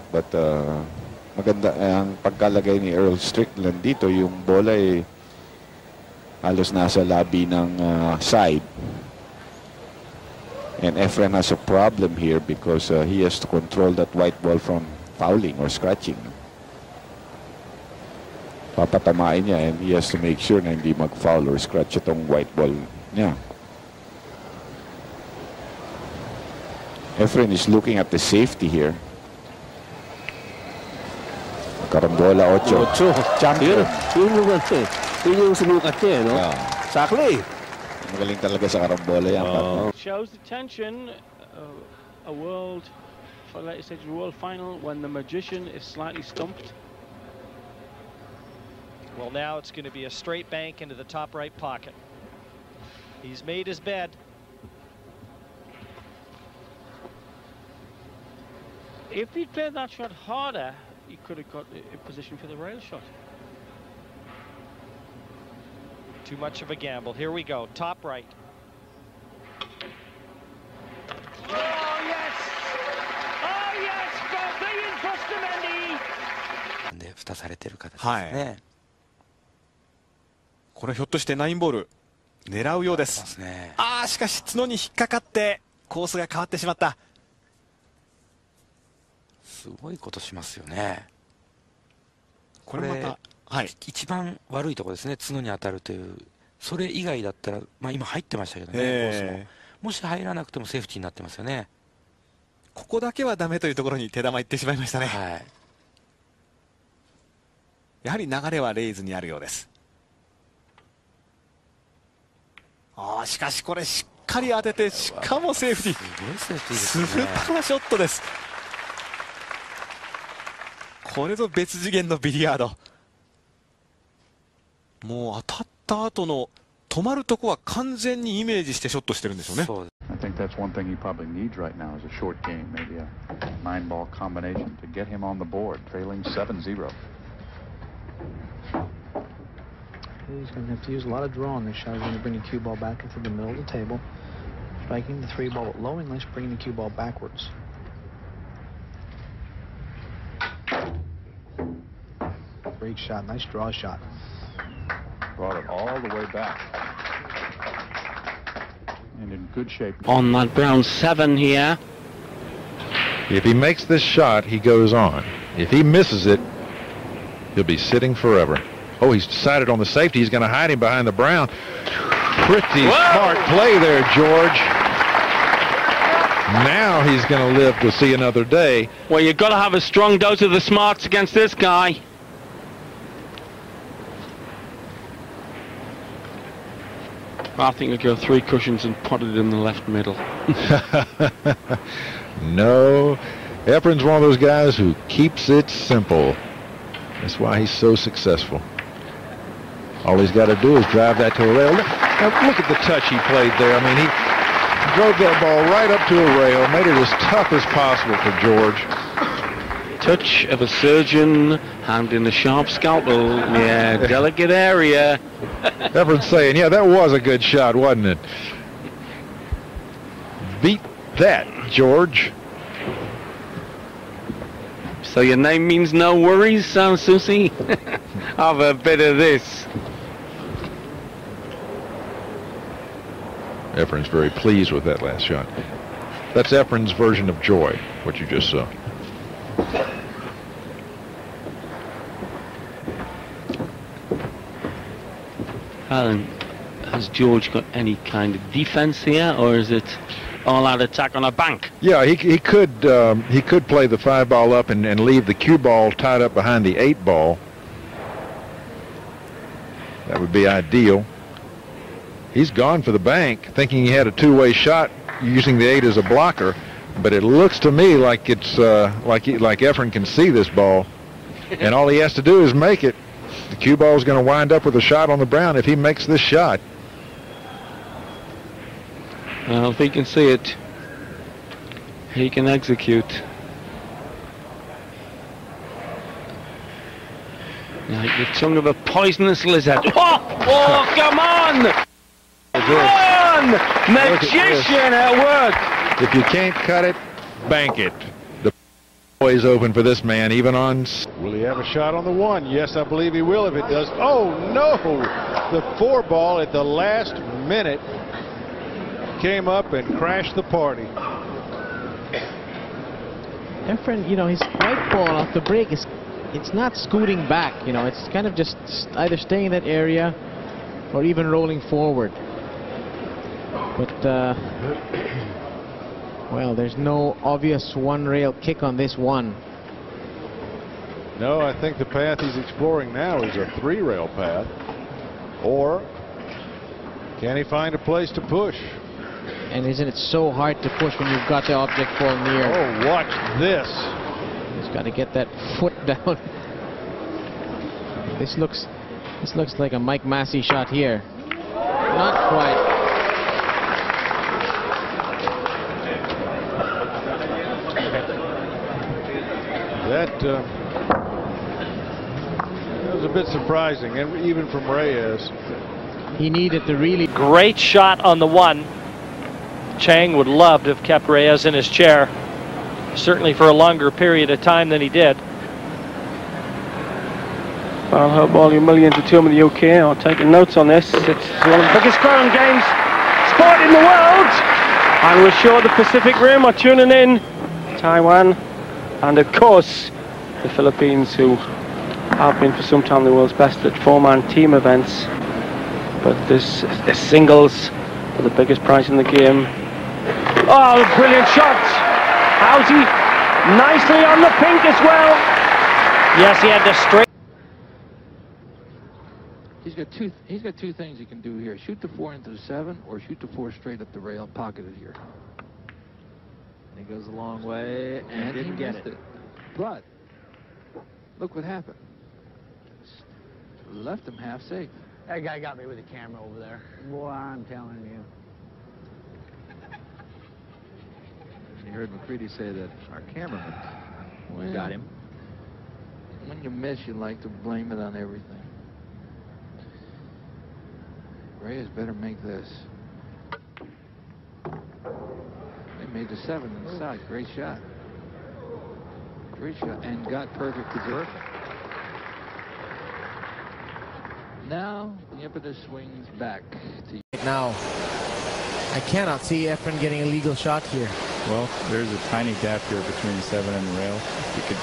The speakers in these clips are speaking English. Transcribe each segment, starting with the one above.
it, but maganda ang pagkalagay ni Earl Strickland dito. Yung bola ay halos nasa labi ng side. And Efren has a problem here because he has to control that white ball from fouling or scratching. Papatamain niya and he has to make sure na hindi mag-foul or scratch itong white ball niya. Efren is looking at the safety here. Karambola 8. Champion. Yun yung sumukat niya, no? Exactly. Magaling talaga sa karambola yan. Shows the tension. A world, for later stage world final when the magician is slightly stumped. Well, now it's going to be a straight bank into the top right pocket. He's made his bed. If he'd played that shot harder, he could have got a position for the rail shot. Too much of a gamble. Here we go. Top right. Oh, yes! Oh, yes! Brazilian Postamendi! で、蓋されてる形ですね。これひょっとして9ボール狙うようです。ああ、しかし角に引っかかってコースが変わってしまった。すごいことしますよね。これまた、はい、一番悪いところですね。角に当たるという。それ以外だったら、まあ今入ってましたけどね。コースももし入らなくてもセーフティーになってますよね。ここだけはダメというところに手玉いってしまいましたね。はい。やはり流れはレイズにあるようです。ああ、しかしこれしっかり当てて、しかもセーフティー。すごいセーフティーですね。スーパーショットです。これぞ別次元のビリヤード。もう当たった後の止まるとこは完全にイメージしてショットしてるんでしょうね。I think that's one thing he probably needs right now is a short game, maybe a 9-ball combination to get him on the board, trailing 7-0. He's going to have to use a lot of draw on this shot. He's going to bring the cue ball back into the middle of the table, striking the 3-ball with low English, bringing the cue ball backwards. Great shot, nice draw shot. Brought it all the way back. And in good shape. On that brown 7 here. If he makes this shot, he goes on. If he misses it, he'll be sitting forever. Oh, he's decided on the safety. He's going to hide him behind the brown. Pretty smart play there, George. Now he's going to live to see another day. Well, you've got to have a strong dose of the smarts against this guy. I think we'll go 3 cushions and put it in the left middle. No. Efren's one of those guys who keeps it simple. That's why he's so successful. All he's got to do is drive that to a rail. Now, look at the touch he played there. I mean, he drove that ball right up to a rail, made it as tough as possible for George. Touch of a surgeon, hand in a sharp scalpel. Yeah, delicate area. Efren's saying, yeah, that was a good shot, wasn't it? Beat that, George. So your name means no worries, Susie? Have a bit of this. Efren's very pleased with that last shot. That's Efren's version of joy, what you just saw. Alan, has George got any kind of defense here, or is it all-out attack on a bank? Yeah, he could play the 5-ball up and leave the cue ball tied up behind the 8-ball. That would be ideal. He's gone for the bank, thinking he had a two-way shot using the 8 as a blocker, but it looks to me like it's like Efren can see this ball, and all he has to do is make it. The cue ball is going to wind up with a shot on the brown if he makes this shot. Well, if he can see it, he can execute. Like the tongue of a poisonous lizard. Oh, come on! Come on! Magician at work! If you can't cut it, bank it. Always open for this man, even on. Will he have a shot on the one? Yes, I believe he will if it does. Oh, no! The 4-ball at the last minute came up and crashed the party. Efren, you know, his white ball off the break it's not scooting back, you know, it's kind of just either staying in that area or even rolling forward. But well, there's no obvious one-rail kick on this one. No, I think the path he's exploring now is a 3-rail path. Or can he find a place to push? And isn't it so hard to push when you've got the object fall near? Oh, watch this. He's got to get that foot down. This looks like a Mike Massey shot here. Not quite. That was a bit surprising, and even from Reyes. He needed to really... Great shot on the one. Chang would love to have kept Reyes in his chair, certainly for a longer period of time than he did. Well, I hope all you millions of two in the UK are taking notes on this. It's one of the biggest crowd games sport in the world, and we're sure the Pacific Rim are tuning in. Taiwan, and of course the Philippines, who have been for some time the world's best at 4-man team events. But this is singles for the biggest prize in the game. Oh, brilliant shot! Howsey nicely on the pink as well. Yes, he had to straight. He's got two things he can do here: shoot the 4 into the 7, or shoot the 4 straight up the rail, pocketed here. He goes a long way and didn't get it. But look what happened. Left him half safe. That guy got me with the camera over there. Boy, I'm telling you. You heard McCready say that our cameraman got him. When you miss, you like to blame it on everything. Reyes better make this. They made the 7 inside. Great shot. Great shot. And got perfect position. Now the impetus swings back to you. Now, I cannot see Efren getting a legal shot here. Well, there's a tiny gap here between the 7 and the rail. If you could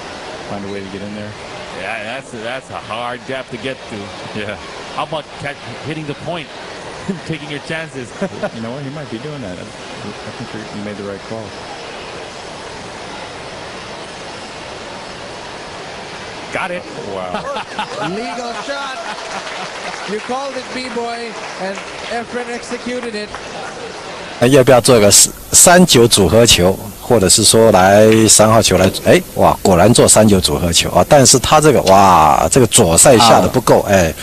find a way to get in there. Yeah, that's a hard gap to get to. Yeah. How about hitting the point, taking your chances? You know what? He might be doing that. I think you made the right call. Got it. Wow. Legal shot. You called it, B-boy, and Efren executed it. 要不要做个3-9组合球，或者是说来3号球来？哎，哇，果然做3-9组合球啊！但是他这个哇，这个左塞下的不够，哎，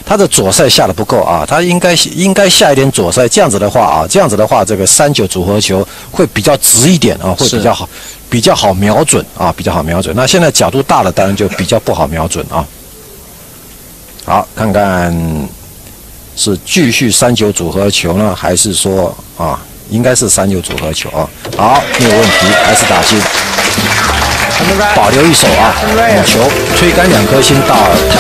他的左塞下的不够啊，他应该下一点左塞，这样子的话，这个3-9组合球会比较直一点啊，会比较好，比较好瞄准啊，比较好瞄准。那现在角度大了，当然就比较不好瞄准啊。好，看看是继续3-9组合球呢，还是说啊？ 应该是3-9组合球啊，好，没有问题，还是打进，保留一手啊，母球推杆2颗星到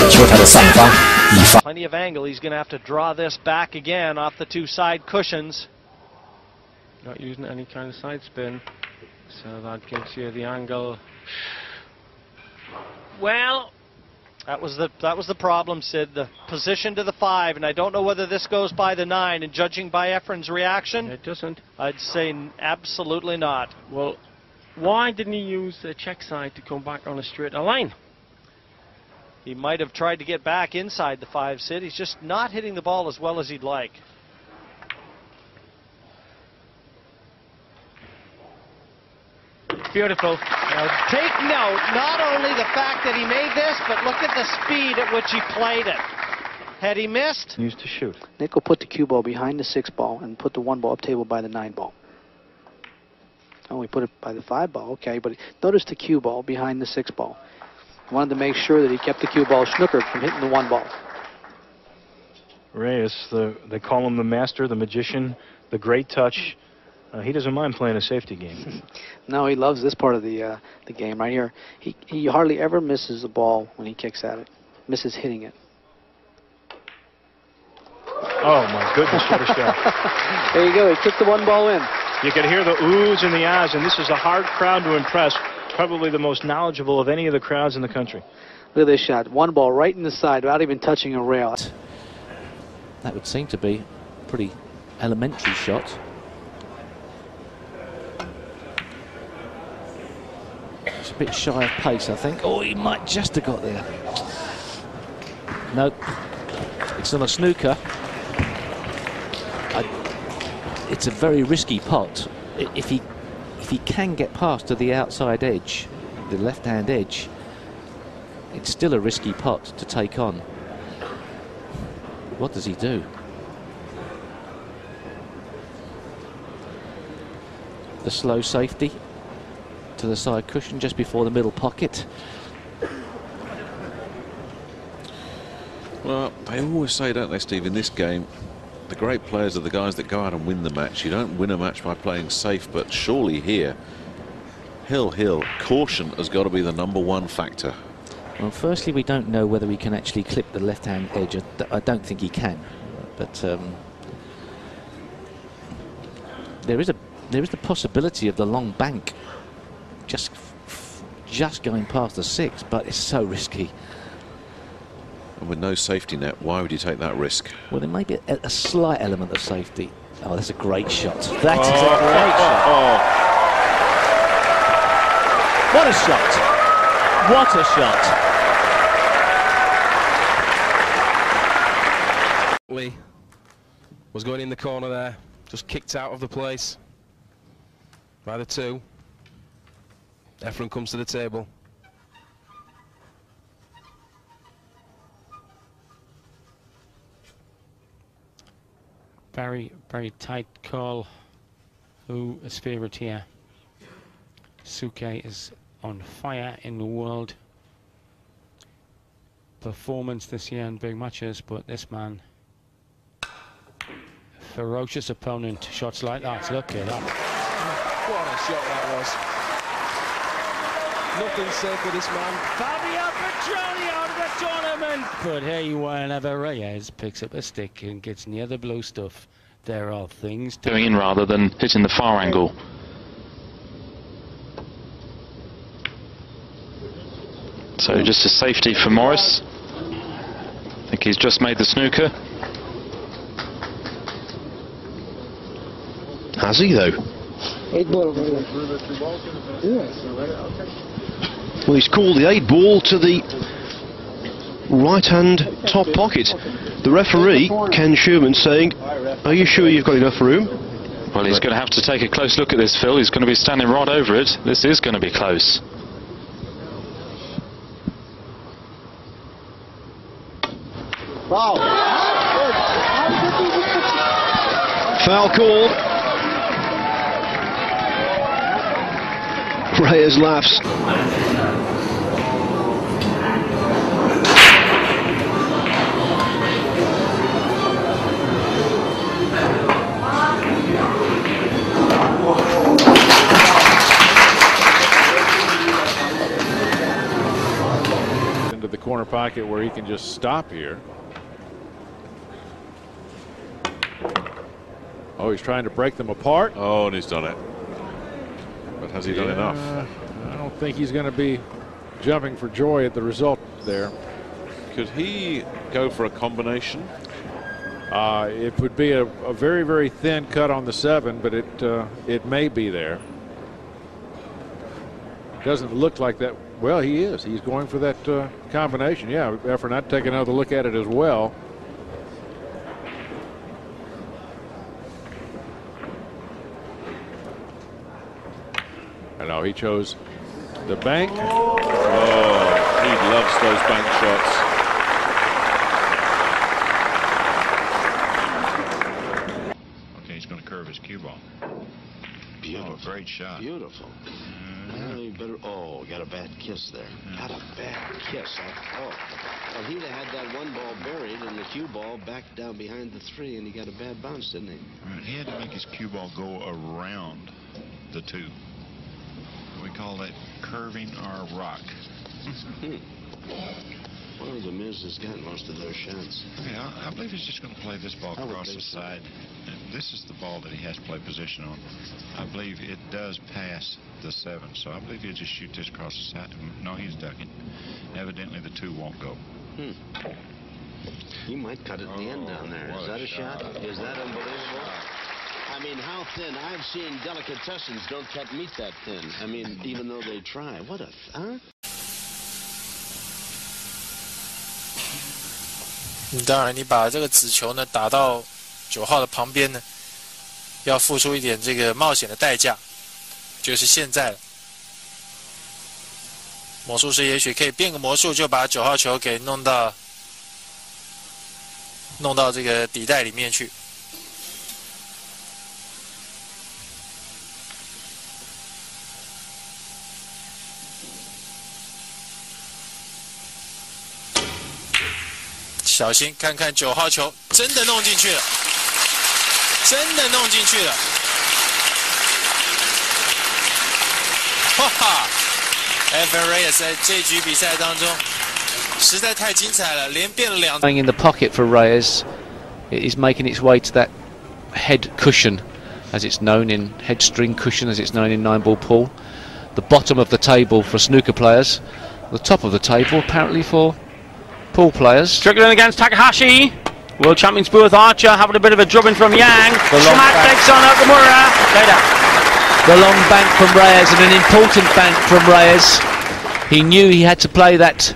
球台的上方，以防。 Plenty of angle. He's going to have to draw this back again off the 2 side cushions. Not using any kind of side spin, so that gives you the angle. Well. That was the problem, Sid. The position to the 5, and I don't know whether this goes by the 9. And judging by Efren's reaction, it doesn't. I'd say absolutely not. Well, why didn't he use the check side to come back on a straighter line? He might have tried to get back inside the 5, Sid. He's just not hitting the ball as well as he'd like. Beautiful. Now take note, not only the fact that he made this, but look at the speed at which he played it. Had he missed? Used to shoot. Nick will put the cue ball behind the 6 ball and put the 1 ball up table by the 9 ball. Oh, we put it by the 5 ball, okay, but notice the cue ball behind the 6 ball. Wanted to make sure that he kept the cue ball snookered from hitting the 1 ball. Reyes, they call him the master, the magician, the great touch. He doesn't mind playing a safety game. No, he loves this part of the game right here. He hardly ever misses the ball when he kicks at it. Misses hitting it. Oh my goodness, what a shot. There you go, he kicked the one ball in. You can hear the oohs and the ahs, and this is a hard crowd to impress. Probably the most knowledgeable of any of the crowds in the country. Look at this shot. One ball right in the side without even touching a rail. That would seem to be a pretty elementary shot. It's a bit shy of pace, I think. Oh, he might just have got there. Nope. It's on a snooker. It's a very risky pot. If he can get past to the outside edge, the left-hand edge, it's still a risky pot to take on. What does he do? The slow safety to the side cushion just before the middle pocket. Well, they always say, don't they, Steve, in this game, the great players are the guys that go out and win the match. You don't win a match by playing safe, but surely here, Hill, caution has got to be the #1 factor. Well, firstly, we don't know whether he can actually clip the left-hand edge. I don't think he can, but there is the possibility of the long bank just going past the 6, but it's so risky. And with no safety net, why would you take that risk? Well, there may be a slight element of safety. Oh, that's a great shot. That is a great shot. What a shot. What a shot. Lee was going in the corner there, just kicked out of the place by the 2. Efren comes to the table. Very, very tight call. Who is favourite here? Suke is on fire in the world performance this year in big matches, but this man, ferocious opponent. Shots like that, look at that. What a shot that was. Nothing safe for this man. Fabio Petroni out of the tournament. But hey, whenever Reyes picks up a stick and gets near the blue stuff, there are things going in rather than hitting the far angle. So just a safety for Morris. I think he's just made the snooker. Has he though? 8 ball. Well, he's called the 8 ball to the right-hand top pocket. The referee, Ken Schumann, saying, are you sure you've got enough room? Well, he's going to have to take a close look at this, Phil. He's going to be standing right over it. This is going to be close. Foul. Foul call. Reyes laughs. Into the corner pocket where he can just stop here. Oh, he's trying to break them apart. Oh, and he's done it. But has he done enough? I don't think he's going to be jumping for joy at the result there. Could he go for a combination? It would be a very, very thin cut on the 7, but it may be there. Doesn't look like that. Well, he is. He's going for that combination. Yeah, Efren, I'd take another look at it as well. I know he chose the bank. Oh, he loves those bank shots. Okay, he's going to curve his cue ball. Beautiful. Oh, great shot. Beautiful. Well, you better Oh, got a bad kiss there. Got a bad kiss. Oh. Well, he'd have had that one ball buried and the cue ball back down behind the 3, and he got a bad bounce, didn't he? Right, he had to make his cue ball go around the 2. We call that curving our rock. Well, the Miz has got most of those shots. Yeah, I believe he's just going to play this ball across the side. And this is the ball that he has to play position on. I believe it does pass the 7, so I believe he'll just shoot this across the side. No, he's ducking. Evidently, the 2 won't go. He might cut it in the end down there. Is that a shot? Is that unbelievable? I mean, how thin? I've seen delicatessens don't cut meat that thin. I mean, even though they try. What a... Huh? 当然，你把这个子球呢打到9号的旁边呢，要付出一点这个冒险的代价，就是现在了。魔术师也许可以变个魔术，就把9号球给弄到这个底袋里面去。小心，看看9号球真的弄进去了，真的弄进去了！哇哈 ，Efren Reyes 在这局比赛当中实在太精彩了，连变了2。Going in the pocket for Reyes, it is making its way to that head cushion, as it's known in head string cushion, as it's known in 9-ball pool. The bottom of the table for snooker players, the top of the table apparently for pool players. Strickland against Takahashi. World champions both Archer having a bit of a drubbing from Yang. Schmack takes on Okamura. Later. The long bank from Reyes, and an important bank from Reyes. He knew he had to play that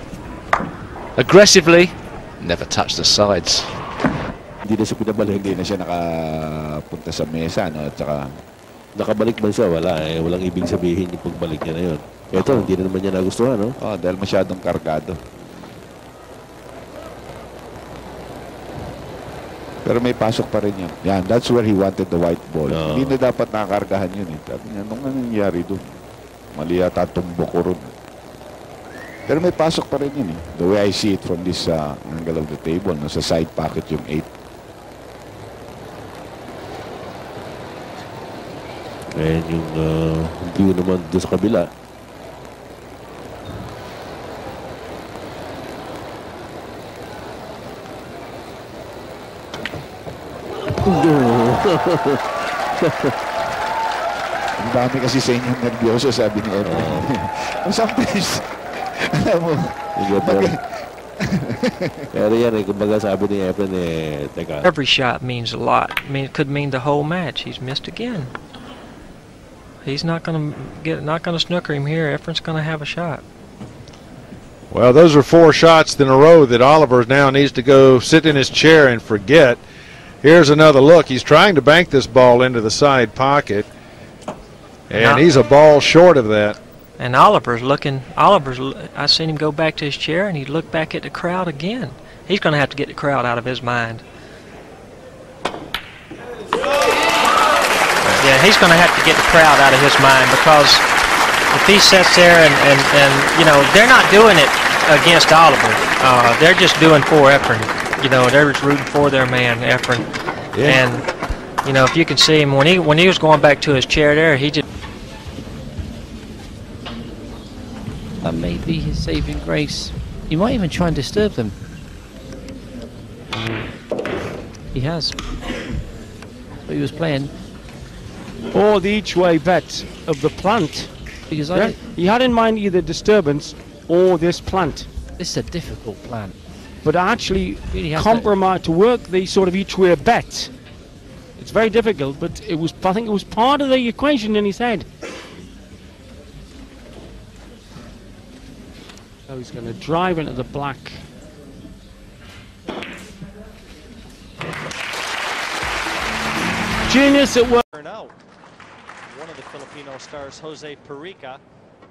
aggressively. Never touched the sides. Hindi na siya pinabalik, hindi na siya nakapunta sa mesa, no? At saka nakabalik ba siya? Wala eh. Walang ibig sabihin yung pagbalik niya na yun. Ito, hindi na naman niya nagustuhan, no? Oh, dahil masyadong kargado. Pero may pasok pa rin yan. Yan, that's where he wanted the white ball. Hindi na dapat nakakargahan yun eh. Sabi niya, anong nangyari doon? Mali yata tumbok ko ron. Pero may pasok pa rin yun eh. The way I see it from this angle of the table, nasa side pocket yung 8. Ayan yung view naman doon sa kabila. Ang dami kasi sa inyong nervyoso, sabi ni Efren. Sometimes, alam mo, pero yan eh, kumbaga sabi ni Efren eh, teka. Every shot means a lot. I mean, it could mean the whole match. He's missed again. He's not going to snooker him here. Efren's going to have a shot. Well, those are 4 shots in a row that Oliver now needs to go sit in his chair and forget. Here's another look. He's trying to bank this ball into the side pocket, and he's a ball short of that. And Oliver's looking. I seen him go back to his chair, and he looked back at the crowd again. He's going to have to get the crowd out of his mind. Yeah, he's going to have to get the crowd out of his mind, because if he sits there and you know, they're not doing it against Oliver. They're just doing for Efren. You know, they're just rooting for their man, Efren. Yeah. And, you know, if you can see him, when he was going back to his chair there, he just... That may be his saving grace. He might even try and disturb them. He has. But he was playing. Or the each-way bet of the plant. Because he had in mind either disturbance or this plant. This is a difficult plant. But actually really compromise to work the sort of each-way bet. It's very difficult, but it was. I think it was part of the equation in his head. So he's going to drive into the black. Genius at work. Now, one of the Filipino stars, Jose Perica,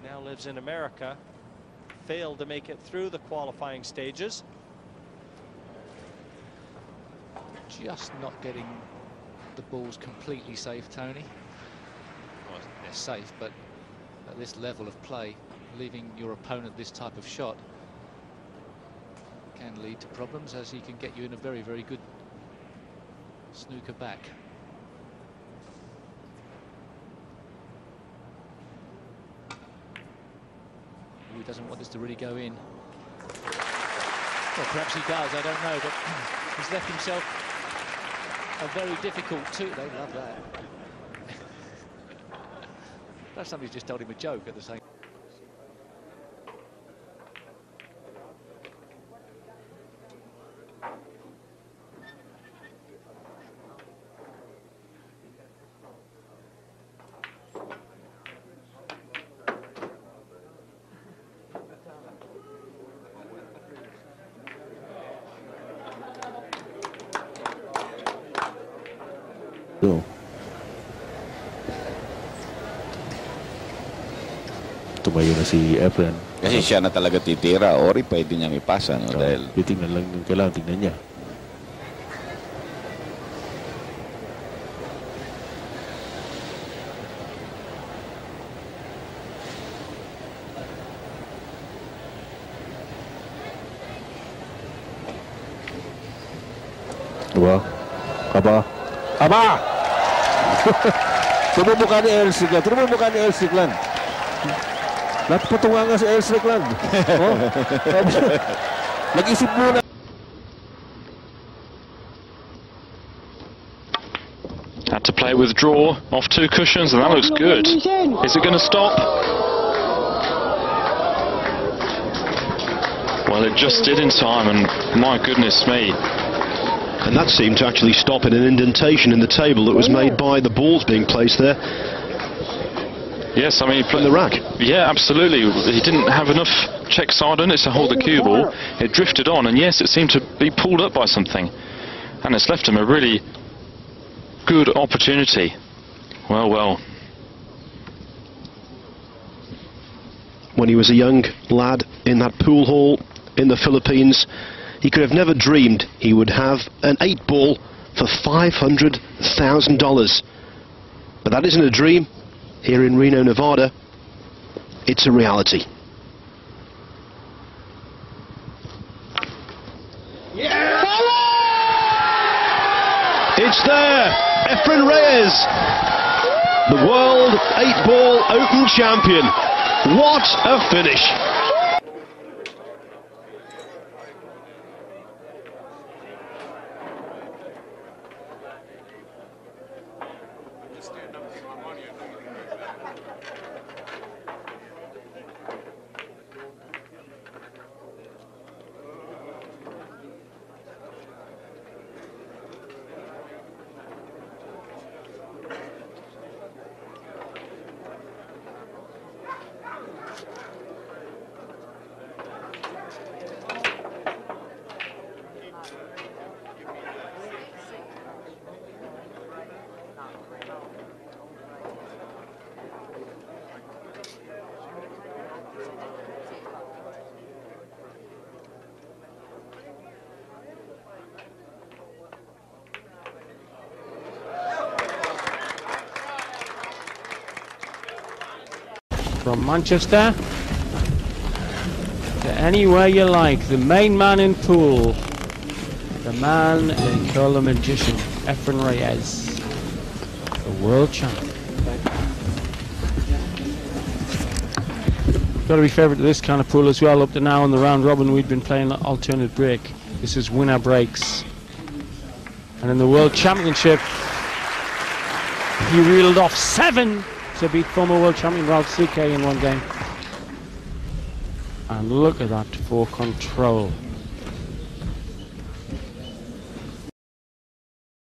now lives in America, failed to make it through the qualifying stages. Just not getting the balls completely safe, Tony. Well, they're safe, but at this level of play, leaving your opponent this type of shot can lead to problems, as he can get you in a very, very good snooker back. He doesn't want this to really go in. Well, perhaps he does, I don't know, but he's left himself a very difficult two. They love that. Perhaps somebody's just told him a joke at the same time. Tumayo na si Efren. Kasi siya na talaga titira. Ori pwede niyang ipasa. No? Dahil titingnan lang yung kailangan tingnan niya. Diba? Aba! Aba! Tumong mukha ni El Siglan. Tumong mukha ni El Siglan. Nagpatunga nga si El Siglan. Oh? Nag-isip muna. Had to play with draw off 2 cushions, and that looks good. Is it going to stop? Well, it just did in time, and my goodness me. And that seemed to actually stop in an indentation in the table that was made by the balls being placed there. Yes, I mean, from the rack. Yeah, absolutely. He didn't have enough check side on it to hold the cue ball. It drifted on, and yes, it seemed to be pulled up by something. And it's left him a really good opportunity. Well, well. When he was a young lad in that pool hall in the Philippines, he could have never dreamed he would have an 8-ball for $500,000. But that isn't a dream. Here in Reno, Nevada, it's a reality. Yeah! It's there! Efren Reyes, the world 8-ball open champion. What a finish! From Manchester to anywhere you like, the main man in pool, the man they call the magician, Efren Reyes, the world champion. Got to be favourite to this kind of pool as well. Up to now in the round robin, we'd been playing alternate break. This is winner breaks, and in the World Championship, he reeled off 7 to beat former world champion Ralph CK in one game. And look at that for control.